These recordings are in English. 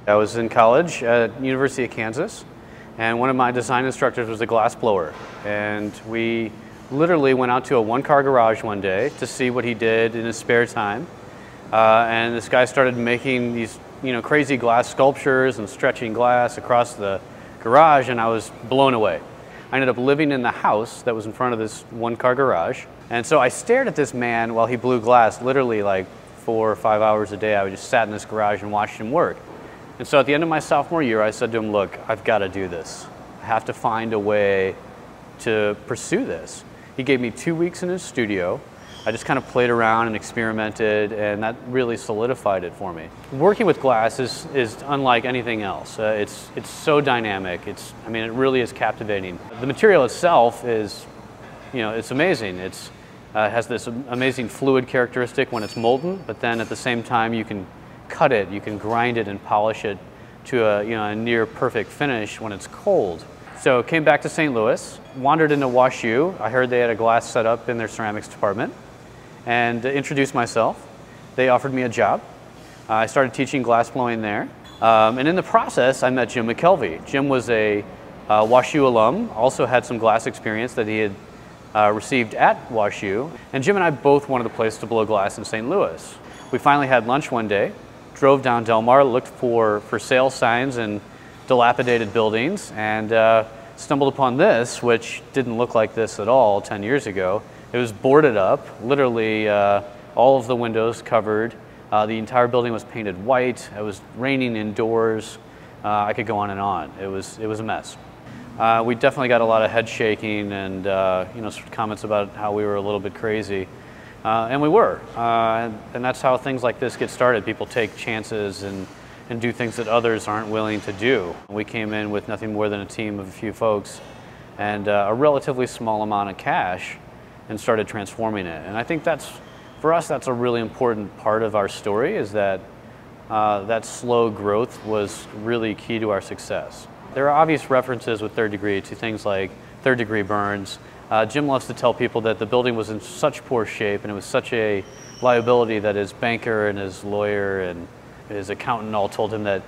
I was in college at University of Kansas, and one of my design instructors was a glass blower. And we literally went out to a one-car garage one day to see what he did in his spare time. And this guy started making these crazy glass sculptures and stretching glass across the garage, and I was blown away. I ended up living in the house that was in front of this one-car garage. And so I stared at this man while he blew glass, literally like 4 or 5 hours a day. I just sat in this garage and watched him work. And so at the end of my sophomore year, I said to him, look, I've got to do this. I have to find a way to pursue this. He gave me 2 weeks in his studio. I just kind of played around and experimented, and that really solidified it for me. Working with glass is unlike anything else. It's so dynamic. It really is captivating. The material itself is, it's amazing. It has this amazing fluid characteristic when it's molten, but then at the same time you can cut it, you can grind it and polish it to a near perfect finish when it's cold. So came back to St. Louis, wandered into WashU. I heard they had a glass set up in their ceramics department, and introduced myself. They offered me a job. I started teaching glass blowing there. And in the process, I met Jim McKelvey. Jim was a WashU alum, also had some glass experience that he had received at WashU. And Jim and I both wanted a place to blow glass in St. Louis. We finally had lunch one day, drove down Del Mar, looked for sale signs and dilapidated buildings, and stumbled upon this, which didn't look like this at all 10 years ago. It was boarded up, literally all of the windows covered. The entire building was painted white. It was raining indoors. I could go on and on. It was a mess. We definitely got a lot of head shaking and sort of comments about how we were a little bit crazy. And we were. And that's how things like this get started. People take chances and do things that others aren't willing to do. We came in with nothing more than a team of a few folks and a relatively small amount of cash, and started transforming it. And I think for us, that's a really important part of our story, is that that slow growth was really key to our success. There are obvious references with third degree to things like third degree burns. Jim loves to tell people that the building was in such poor shape and it was such a liability that his banker and his lawyer and his accountant all told him that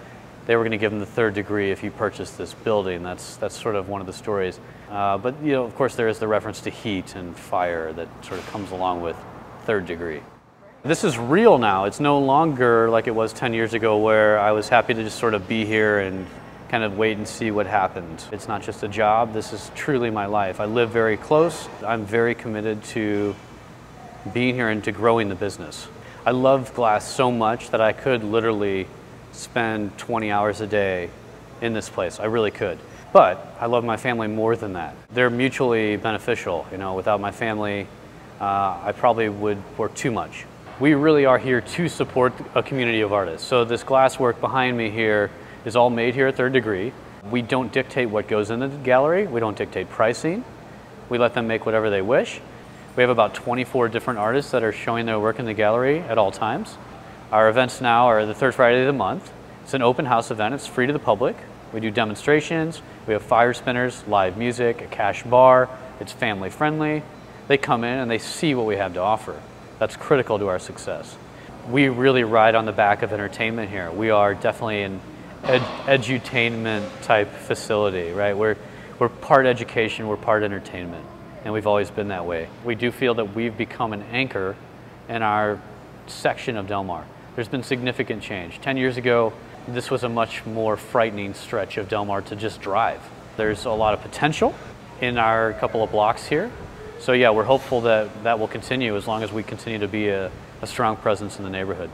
they were going to give him the third degree if he purchased this building. That's sort of one of the stories. But of course there is the reference to heat and fire that sort of comes along with third degree. This is real now. It's no longer like it was 10 years ago where I was happy to just sort of be here and kind of wait and see what happened. It's not just a job. This is truly my life. I live very close. I'm very committed to being here and to growing the business. I love glass so much that I could literally spend 20 hours a day in this place. I really could. But I love my family more than that. They're mutually beneficial. Without my family, I probably would work too much. We really are here to support a community of artists. So this glass work behind me here is all made here at Third Degree. We don't dictate what goes in the gallery. We don't dictate pricing. We let them make whatever they wish. We have about 24 different artists that are showing their work in the gallery at all times. Our events now are the third Friday of the month. It's an open house event. It's free to the public. We do demonstrations. We have fire spinners, live music, a cash bar. It's family friendly. They come in and they see what we have to offer. That's critical to our success. We really ride on the back of entertainment here. We are definitely an edutainment type facility, right? We're part education, we're part entertainment, and we've always been that way. We do feel that we've become an anchor in our section of Del Mar. There's been significant change. 10 years ago, this was a much more frightening stretch of Del Mar to just drive. There's a lot of potential in our couple of blocks here. So yeah, we're hopeful that that will continue as long as we continue to be a strong presence in the neighborhood.